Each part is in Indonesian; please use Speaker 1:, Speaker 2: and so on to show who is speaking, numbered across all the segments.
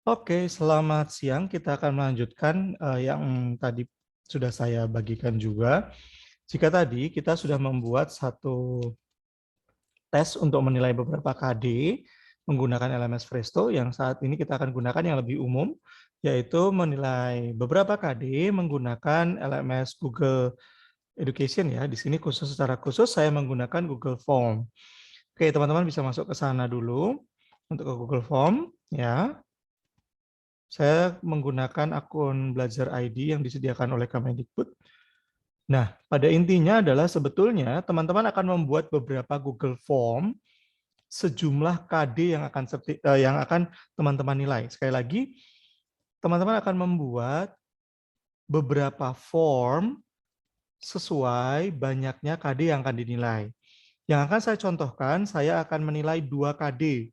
Speaker 1: Oke, selamat siang. Kita akan melanjutkan yang tadi sudah saya bagikan juga. Jika tadi kita sudah membuat satu tes untuk menilai beberapa KD menggunakan LMS Presto, yang saat ini kita akan gunakan yang lebih umum, yaitu menilai beberapa KD menggunakan LMS Google Education ya. Di sini secara khusus saya menggunakan Google Form. Oke, teman-teman bisa masuk ke sana dulu untuk ke Google Form ya. Saya menggunakan akun Belajar ID yang disediakan oleh Kemendikbud. Nah, pada intinya adalah sebetulnya teman-teman akan membuat beberapa Google Form sejumlah KD yang akan teman-teman nilai. Sekali lagi, teman-teman akan membuat beberapa form sesuai banyaknya KD yang akan dinilai. Yang akan saya contohkan, saya akan menilai 2 KD.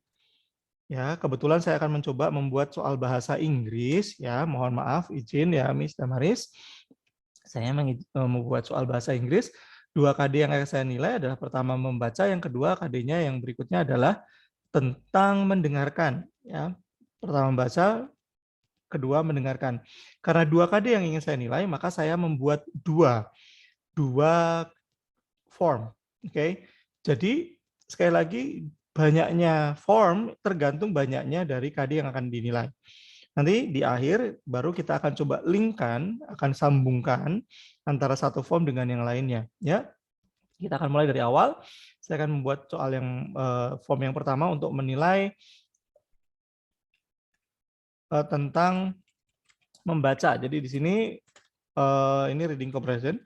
Speaker 1: Ya, kebetulan saya akan mencoba membuat soal bahasa Inggris ya. Mohon maaf, izin ya Miss Damaris. Saya membuat soal bahasa Inggris. 2 KD yang akan saya nilai adalah pertama membaca, yang kedua KD-nya yang berikutnya adalah tentang mendengarkan ya. Pertama membaca, kedua mendengarkan. Karena 2 KD yang ingin saya nilai, maka saya membuat dua form. Oke. Jadi sekali lagi banyaknya form tergantung banyaknya dari KD yang akan dinilai. Nanti di akhir baru kita akan coba linkkan, akan sambungkan antara satu form dengan yang lainnya. Ya, kita akan mulai dari awal. Saya akan membuat soal yang form yang pertama untuk menilai tentang membaca. Jadi di sini ini reading comprehension.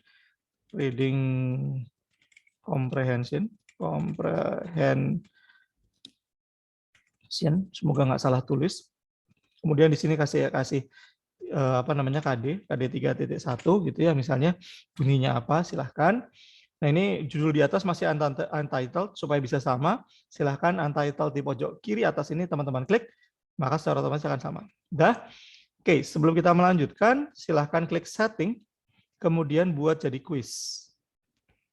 Speaker 1: Semoga nggak salah tulis. Kemudian di sini kasih KD 3.1 gitu ya, misalnya bunyinya apa, silahkan. Nah, ini judul di atas masih untitled, supaya bisa sama, silahkan untitled di pojok kiri atas ini teman-teman klik, maka secara otomatis akan sama. Udah? Oke, sebelum kita melanjutkan, silahkan klik setting, kemudian buat jadi quiz.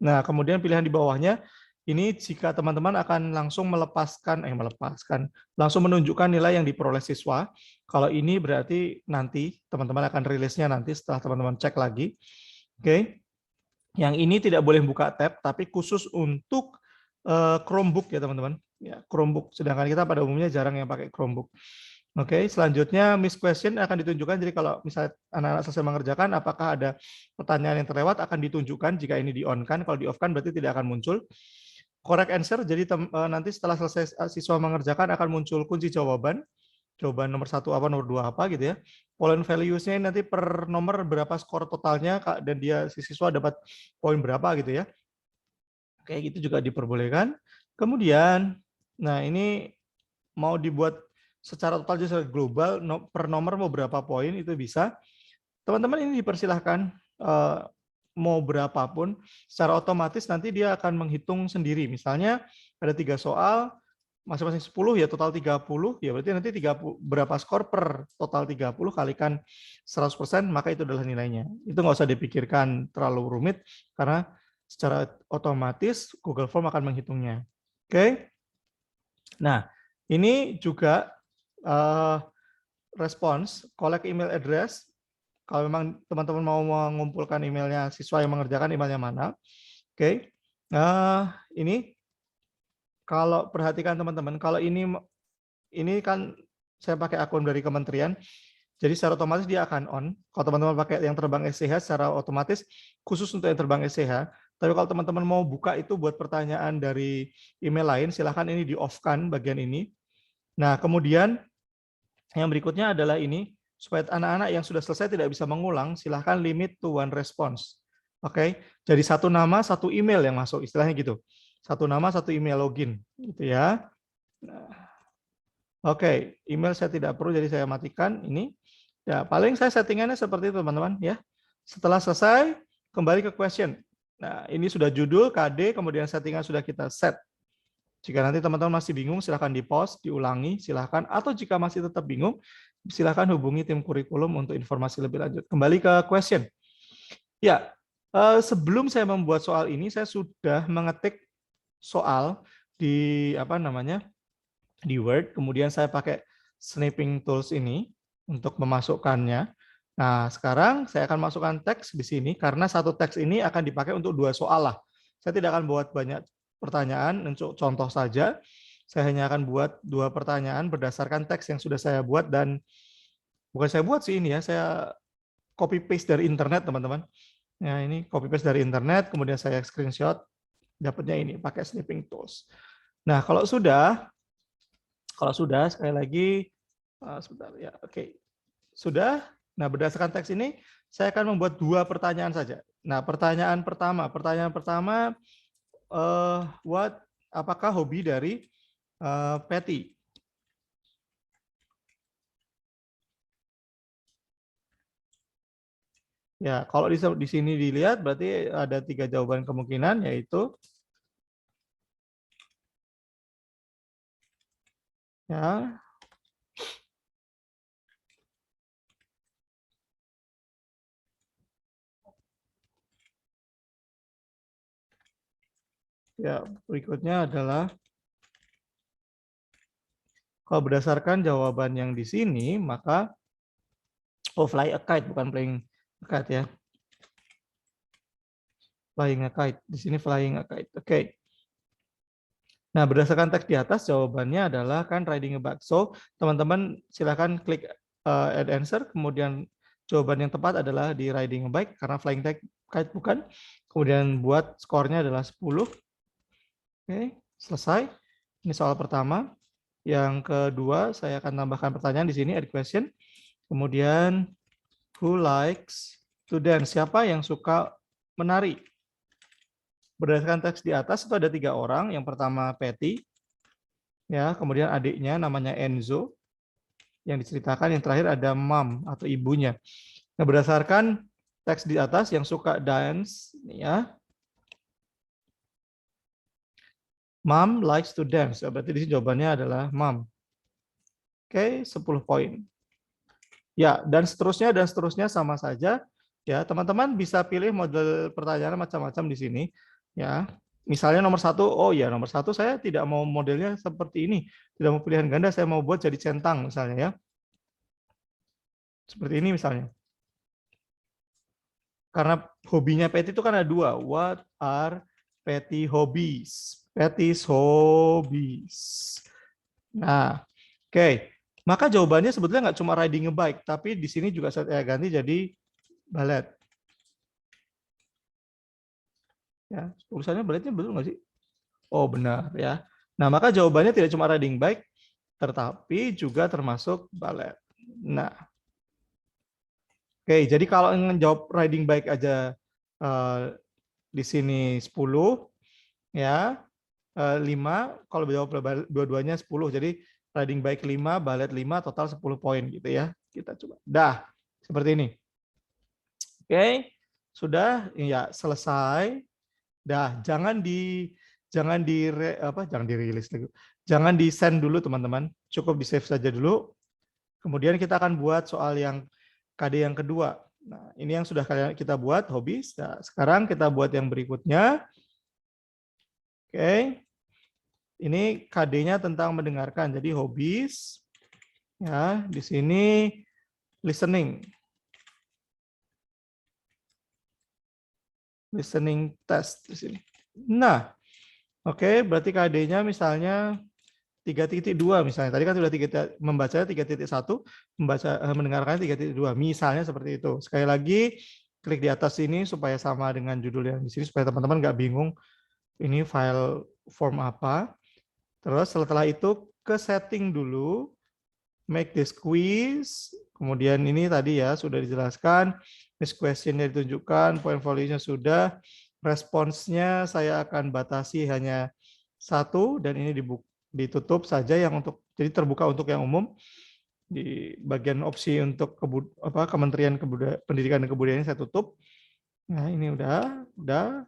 Speaker 1: Nah, kemudian pilihan di bawahnya, ini jika teman-teman akan langsung langsung menunjukkan nilai yang diperoleh siswa. Kalau ini berarti nanti teman-teman akan rilisnya nanti setelah teman-teman cek lagi. Oke. Yang ini tidak boleh buka tab, tapi khusus untuk Chromebook ya teman-teman. Ya, Chromebook. Sedangkan kita pada umumnya jarang yang pakai Chromebook. Oke, selanjutnya miss question akan ditunjukkan. Jadi kalau misalnya anak-anak selesai mengerjakan, apakah ada pertanyaan yang terlewat akan ditunjukkan jika ini di-on-kan. Kalau di-off-kan berarti tidak akan muncul. Correct answer, jadi nanti setelah selesai siswa mengerjakan akan muncul kunci jawaban. Jawaban nomor 1 apa, nomor 2 apa gitu ya. Poin values-nya nanti per nomor berapa skor totalnya, dan si siswa dapat poin berapa gitu ya. Kayak gitu juga diperbolehkan. Kemudian, nah ini mau dibuat secara total secara global, per nomor mau berapa poin itu bisa. Teman-teman ini dipersilahkan mau berapapun, secara otomatis nanti dia akan menghitung sendiri. Misalnya ada 3 soal, masing-masing 10 ya total 30, ya berarti nanti 30 berapa skor per total 30 kalikan 100%, maka itu adalah nilainya. Itu nggak usah dipikirkan terlalu rumit, karena secara otomatis Google Form akan menghitungnya. Oke. Nah, ini juga respons, collect email address. Kalau memang teman-teman mau mengumpulkan emailnya siswa yang mengerjakan, emailnya mana. Oke. Ini kalau perhatikan teman-teman, kalau ini kan saya pakai akun dari kementerian, jadi secara otomatis dia akan on. Kalau teman-teman pakai yang terbang SCH, secara otomatis khusus untuk yang terbang SCH. Tapi kalau teman-teman mau buka itu buat pertanyaan dari email lain, silahkan ini di-off-kan bagian ini. Nah, kemudian yang berikutnya adalah ini, supaya anak-anak yang sudah selesai tidak bisa mengulang, silahkan limit to one response. Oke, jadi satu nama, satu email yang masuk, istilahnya gitu. Satu nama, satu email login, gitu ya. Oke, email saya tidak perlu, jadi saya matikan ini. Ya, paling saya settingannya seperti itu, teman-teman. Ya, setelah selesai, kembali ke question. Nah, ini sudah judul, KD, kemudian settingan sudah kita set. Jika nanti teman-teman masih bingung, silahkan di-pause, diulangi, silahkan. Atau jika masih tetap bingung, silahkan hubungi tim kurikulum untuk informasi lebih lanjut. Kembali ke question. Ya, sebelum saya membuat soal ini, saya sudah mengetik soal di di Word, kemudian saya pakai snipping tools ini untuk memasukkannya. Nah, sekarang saya akan masukkan teks di sini karena satu teks ini akan dipakai untuk 2 soal lah. Saya tidak akan buat banyak pertanyaan, untuk contoh saja. Saya hanya akan buat 2 pertanyaan berdasarkan teks yang sudah saya buat, dan bukan saya buat sih ini ya, saya copy paste dari internet, teman-teman. Nah, ini copy paste dari internet, kemudian saya screenshot, dapatnya ini pakai snipping tools. Nah, kalau sudah sekali lagi, sebentar ya, oke. Sudah. Nah, berdasarkan teks ini, saya akan membuat 2 pertanyaan saja. Nah, pertanyaan pertama, apakah hobi dari Patty? Ya, kalau di sini dilihat berarti ada 3 jawaban kemungkinan, yaitu ya, berikutnya adalah kalau berdasarkan jawaban yang di sini, maka fly a kite, bukan playing a kite ya. Flying a kite. Di sini flying a kite. Oke. Nah, berdasarkan teks di atas, jawabannya adalah kan riding a bike. So, teman-teman silahkan klik add answer, kemudian jawaban yang tepat adalah di riding a bike, karena flying kite bukan. Kemudian buat skornya adalah 10. Oke, selesai. Ini soal pertama. Yang kedua, saya akan tambahkan pertanyaan di sini, add question. Kemudian, who likes to dance? Siapa yang suka menari? Berdasarkan teks di atas itu ada 3 orang. Yang pertama Patty, ya, kemudian adiknya namanya Enzo yang diceritakan, yang terakhir ada mom atau ibunya. Nah, berdasarkan teks di atas yang suka dance, ya, mom likes to dance. Berarti di sini jawabannya adalah mom. Oke, 10 poin. Ya, dan seterusnya sama saja. Ya, teman-teman bisa pilih model pertanyaan macam-macam di sini. Ya, misalnya nomor 1, oh ya nomor 1 saya tidak mau modelnya seperti ini, tidak mau pilihan ganda, saya mau buat jadi centang misalnya ya. Seperti ini misalnya. Karena hobinya Patty itu kan ada 2. What are Patty hobbies? Patty's hobbies. Nah, oke. Maka jawabannya sebetulnya nggak cuma riding a bike, tapi di sini juga saya ganti jadi ballet. Ya, tulisannya balletnya betul nggak sih? Oh, benar ya. Nah, maka jawabannya tidak cuma riding bike, tetapi juga termasuk ballet. Nah, oke, jadi kalau menjawab riding bike aja di sini 10, ya, 5, kalau jawab dua-duanya 10, jadi riding bike 5, ballet 5, total 10 poin gitu ya. Kita coba. Dah, seperti ini. Oke, sudah ya selesai. Dah, jangan dirilis lagi. Jangan di send dulu teman-teman. Cukup di save saja dulu. Kemudian kita akan buat soal yang KD yang kedua. Nah, ini yang sudah kita buat hobbies. Nah, sekarang kita buat yang berikutnya. Oke. Ini KD-nya tentang mendengarkan. Jadi hobbies. Ya, di sini listening. Listening test di sini. Nah, oke, berarti KD-nya misalnya 3.2 misalnya. Tadi kan sudah membaca 3.1, mendengarkan 3.2. Misalnya seperti itu. Sekali lagi klik di atas sini supaya sama dengan judul yang di sini supaya teman-teman nggak bingung ini file form apa. Terus setelah itu ke setting dulu, make this quiz. Kemudian ini tadi ya sudah dijelaskan, this question-nya ditunjukkan, point value-nya sudah, responsnya saya akan batasi hanya 1 dan ini ditutup saja yang untuk, jadi terbuka untuk yang umum. Di bagian opsi untuk Kementerian Pendidikan dan Kebudayaan saya tutup. Nah, ini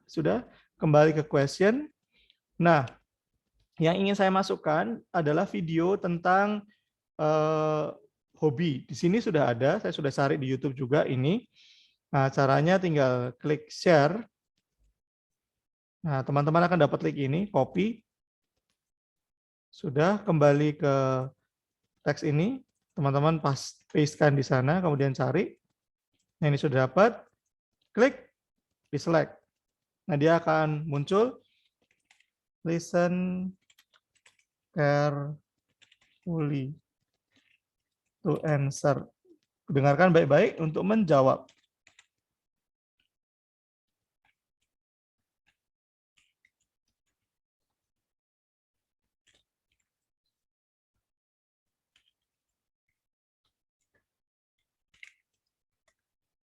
Speaker 1: sudah kembali ke question. Nah, yang ingin saya masukkan adalah video tentang hobi. Di sini sudah ada, saya sudah cari di YouTube juga ini. Nah, caranya tinggal klik share. Nah, teman-teman akan dapat link ini, copy. Sudah kembali ke teks ini, teman-teman pastekan di sana, kemudian cari. Nah, ini sudah dapat, klik, di select. Nah, dia akan muncul, listen carefully to answer. Dengarkan baik-baik untuk menjawab.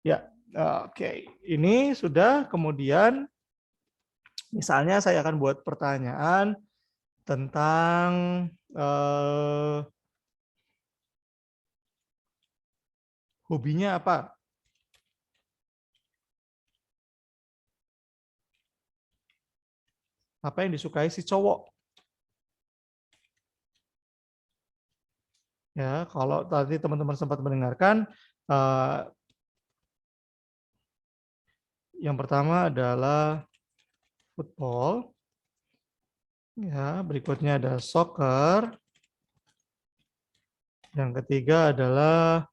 Speaker 1: Ya, oke. Ini sudah, kemudian misalnya saya akan buat pertanyaan tentang hobinya apa. Apa yang disukai si cowok. Ya, kalau tadi teman-teman sempat mendengarkan, yang pertama adalah football. Ya, berikutnya ada soccer. Yang ketiga adalah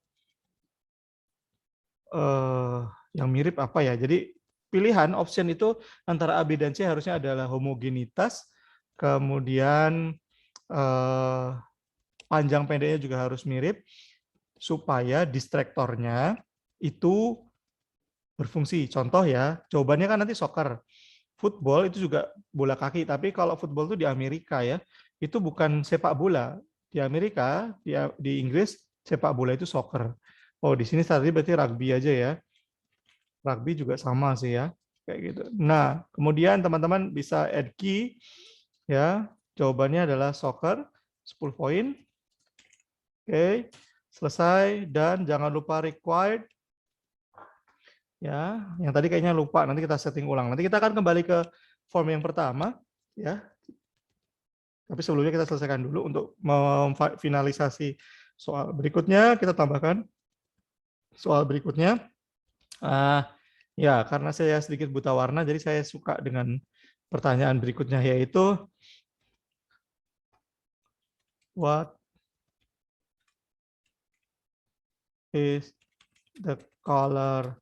Speaker 1: yang mirip apa ya? Jadi pilihan option itu antara A, B, dan C harusnya adalah homogenitas, kemudian panjang pendeknya juga harus mirip, supaya distraktornya itu berfungsi. Contoh ya, jawabannya kan nanti soccer. Football itu juga bola kaki, tapi kalau football itu di Amerika ya, itu bukan sepak bola. Di Amerika, di Inggris, sepak bola itu soccer. Oh, di sini tadi berarti rugby aja ya. Rugby juga sama sih ya, kayak gitu. Nah, kemudian teman-teman bisa add key, ya. Jawabannya adalah soccer, 10 poin. Oke, selesai. Dan jangan lupa required. Ya, yang tadi kayaknya lupa, nanti kita setting ulang. Nanti kita akan kembali ke form yang pertama, ya. Tapi sebelumnya kita selesaikan dulu untuk memfinalisasi soal berikutnya. Kita tambahkan soal berikutnya. Ya, karena saya sedikit buta warna, jadi saya suka dengan pertanyaan berikutnya, yaitu what is the color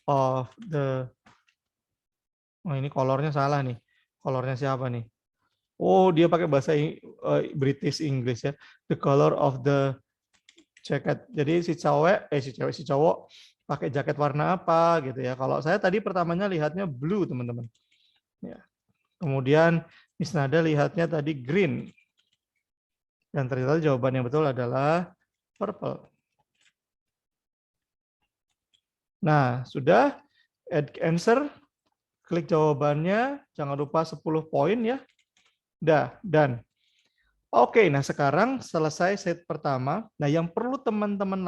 Speaker 1: of the... Oh, ini kolornya salah nih. Kolornya siapa nih? Oh, dia pakai bahasa British English ya. The color of the jacket. Jadi si cowok pakai jaket warna apa gitu ya. Kalau saya tadi pertamanya lihatnya blue, teman-teman. Ya. Kemudian Miss Nada lihatnya tadi green. Dan ternyata jawaban yang betul adalah purple. Nah, sudah add answer, klik jawabannya, jangan lupa 10 poin ya. Dah, dan oke, nah sekarang selesai set pertama. Nah, yang perlu teman-teman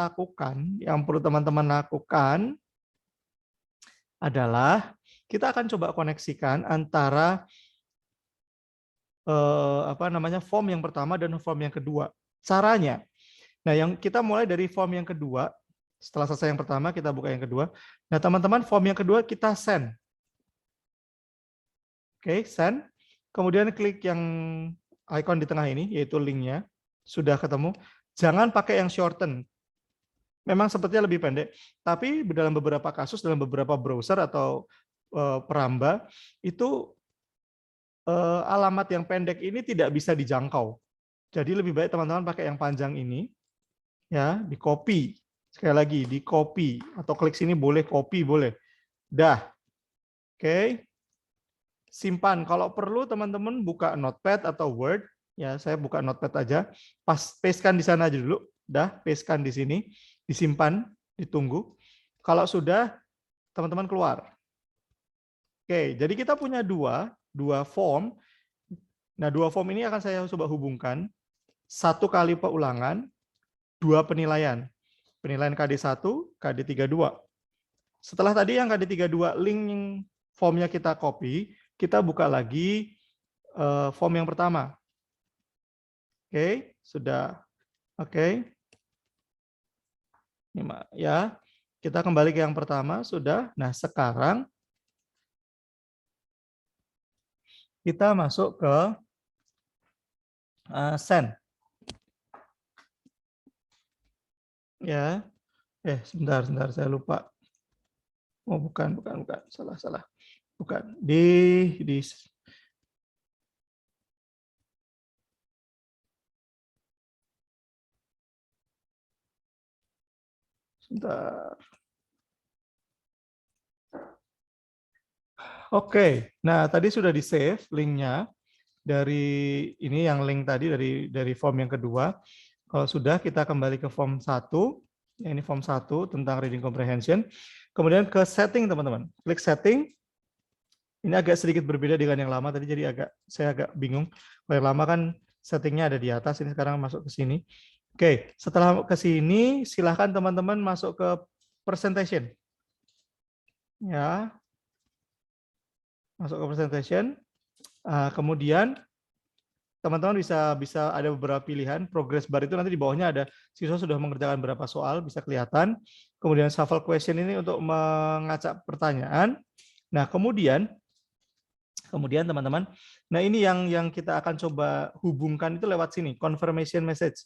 Speaker 1: lakukan adalah kita akan coba koneksikan antara form yang pertama dan form yang kedua. Caranya, nah yang kita mulai dari form yang kedua. Setelah selesai yang pertama, kita buka yang kedua. Nah, teman-teman, form yang kedua kita send. Oke, send. Kemudian klik yang icon di tengah ini, yaitu linknya. Sudah ketemu. Jangan pakai yang shorten. Memang sepertinya lebih pendek. Tapi dalam beberapa kasus, dalam beberapa browser atau peramba, itu alamat yang pendek ini tidak bisa dijangkau. Jadi lebih baik teman-teman pakai yang panjang ini. Ya, di copy. Sekali lagi, di copy. Atau klik sini boleh, copy boleh. Dah. Oke. Simpan. Kalau perlu teman-teman buka Notepad atau Word, ya saya buka Notepad aja. Pastekan di sana aja dulu. Dah, pastekan di sini, disimpan, ditunggu. Kalau sudah, teman-teman keluar. Oke, jadi kita punya dua form. Nah, dua form ini akan saya coba hubungkan. 1 kali pengulangan, 2 penilaian. Penilaian KD1, KD32. Setelah tadi yang KD32 link formnya kita copy, kita buka lagi form yang pertama. Oke, sudah. Oke. Ini ya. Kita kembali ke yang pertama, sudah. Nah, sekarang kita masuk ke send. Ya. Sebentar, saya lupa. Oh, bukan. Salah. Bukan. Di sebentar. Oke. Nah, tadi sudah di-save linknya dari ini yang link tadi dari form yang kedua. Kalau sudah, kita kembali ke form 1. Ya, ini form 1 tentang reading comprehension. Kemudian ke setting, teman-teman. Klik setting. Ini agak sedikit berbeda dengan yang lama tadi, jadi saya agak bingung. Kalau yang lama kan settingnya ada di atas, ini sekarang masuk ke sini. Oke, setelah ke sini, silahkan teman-teman masuk ke presentation. Ya, masuk ke presentation. Kemudian teman-teman bisa ada beberapa pilihan. Progress bar itu nanti di bawahnya ada siswa sudah mengerjakan berapa soal, bisa kelihatan. Kemudian shuffle question ini untuk mengacak pertanyaan. Nah, kemudian teman-teman, nah ini yang kita akan coba hubungkan itu lewat sini, confirmation message.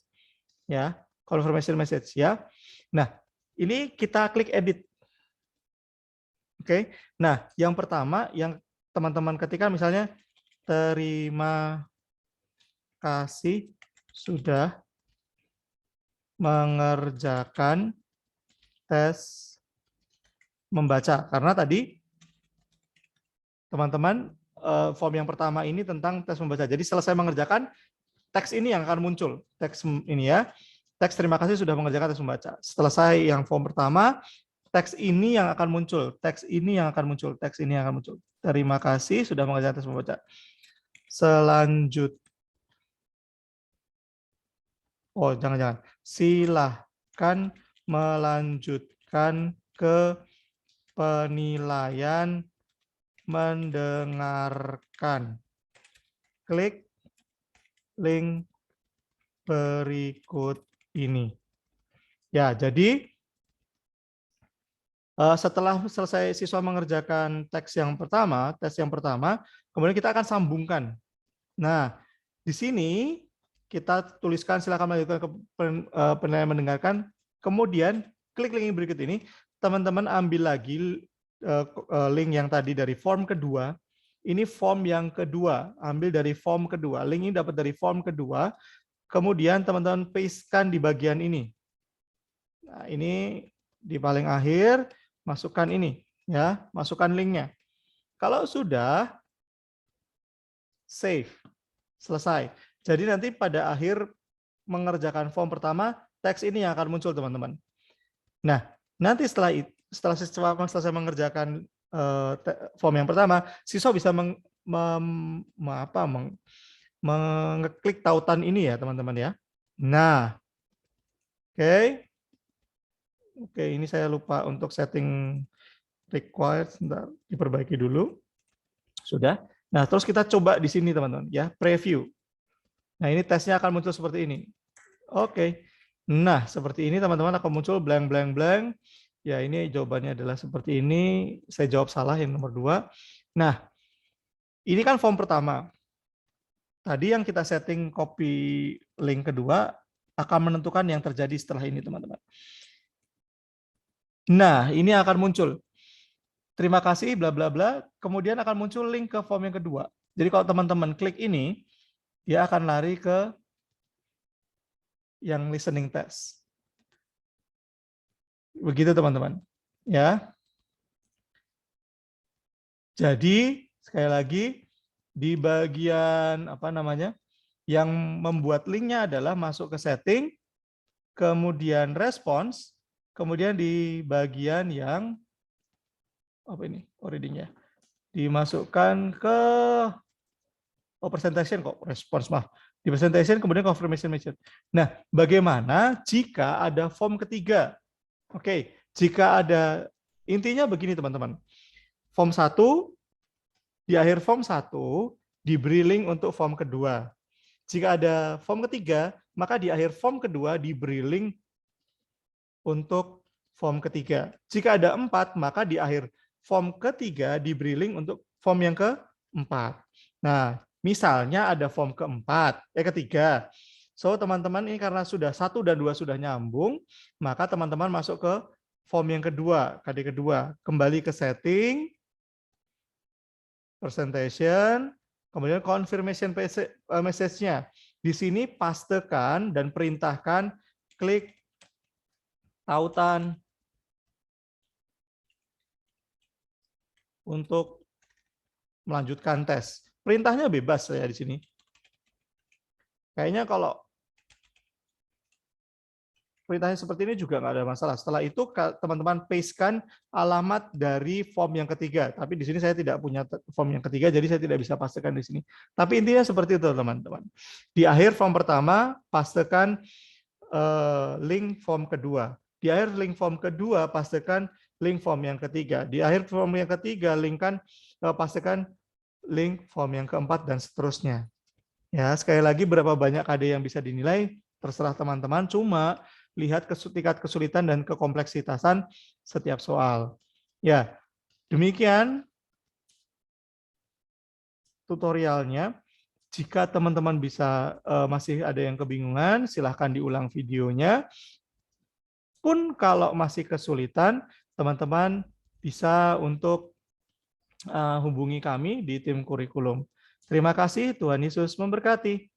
Speaker 1: Ya, confirmation message ya. Nah, ini kita klik edit. Oke. Nah, yang pertama yang teman-teman ketika misalnya terima kasih sudah mengerjakan tes membaca. Karena tadi teman-teman form yang pertama ini tentang tes membaca. Jadi selesai mengerjakan, teks ini yang akan muncul. Teks ini ya. Teks terima kasih sudah mengerjakan tes membaca. Selesai yang form pertama, teks ini yang akan muncul. Teks ini yang akan muncul. Teks ini yang akan muncul. Terima kasih sudah mengerjakan tes membaca. Selanjutnya. Oh, jangan-jangan. Silahkan melanjutkan ke penilaian mendengarkan. Klik link berikut ini. Ya, jadi setelah selesai siswa mengerjakan tes yang pertama, kemudian kita akan sambungkan. Nah, di sini kita tuliskan silakan melanjutkan ke penilaian mendengarkan, kemudian klik link berikut ini, teman-teman ambil lagi link yang tadi dari form kedua, ini form yang kedua, ambil dari form kedua, link ini dapat dari form kedua, kemudian teman-teman pastekan di bagian ini. Nah, ini di paling akhir, masukkan ini, ya, masukkan linknya. Kalau sudah, save, selesai. Jadi nanti pada akhir mengerjakan form pertama, teks ini yang akan muncul, teman-teman. Nah, nanti setelah siswa selesai mengerjakan form yang pertama, siswa bisa mengeklik tautan ini ya, teman-teman ya. Nah, oke, ini saya lupa untuk setting required, sebentar, diperbaiki dulu. Sudah. Nah, terus kita coba di sini, teman-teman, ya, preview. Nah, ini tesnya akan muncul seperti ini. Oke. Nah, seperti ini, teman-teman, akan muncul blank, blank, blank. Ya, ini jawabannya adalah seperti ini. Saya jawab salah yang nomor 2. Nah, ini kan form pertama. Tadi yang kita setting copy link kedua akan menentukan yang terjadi setelah ini, teman-teman. Nah, ini akan muncul. Terima kasih, bla bla bla. Kemudian akan muncul link ke form yang kedua. Jadi kalau teman-teman klik ini, dia akan lari ke yang listening test. Begitu, teman-teman. Ya. Jadi sekali lagi di bagian apa namanya? Yang membuat linknya adalah masuk ke setting, kemudian respons, kemudian di bagian yang apa ini? Reading-nya. Dimasukkan ke presentation kok, respons maaf. Di presentation kemudian confirmation message. Nah, bagaimana jika ada form ketiga? Oke, jika ada, intinya begini teman-teman. Form 1, di akhir form 1, diberi link untuk form kedua. Jika ada form ketiga, maka di akhir form kedua diberi link untuk form ketiga. Jika ada 4, maka di akhir form ketiga diberi link untuk form yang keempat. Nah, misalnya ada form ketiga. So, teman-teman ini karena sudah 1 dan 2 sudah nyambung, maka teman-teman masuk ke form yang kedua, KD kedua. Kembali ke setting, presentation, kemudian confirmation message-nya. Di sini pastekan dan perintahkan klik tautan untuk melanjutkan tes. Perintahnya bebas saya di sini. Kayaknya kalau perintahnya seperti ini juga nggak ada masalah. Setelah itu teman-teman pastekan alamat dari form yang ketiga. Tapi di sini saya tidak punya form yang ketiga, jadi saya tidak bisa pastekan di sini. Tapi intinya seperti itu teman-teman. Di akhir form pertama, pastekan link form kedua. Di akhir link form kedua, pastekan link form yang ketiga. Di akhir form yang ketiga, pastekan link form yang keempat dan seterusnya. Ya, sekali lagi berapa banyak KD yang bisa dinilai terserah teman-teman. Cuma lihat tingkat kesulitan dan kekompleksitasan setiap soal. Ya, demikian tutorialnya. Jika teman-teman masih ada yang kebingungan, silahkan diulang videonya. Pun kalau masih kesulitan, teman-teman bisa untuk hubungi kami di tim kurikulum. Terima kasih, Tuhan Yesus memberkati.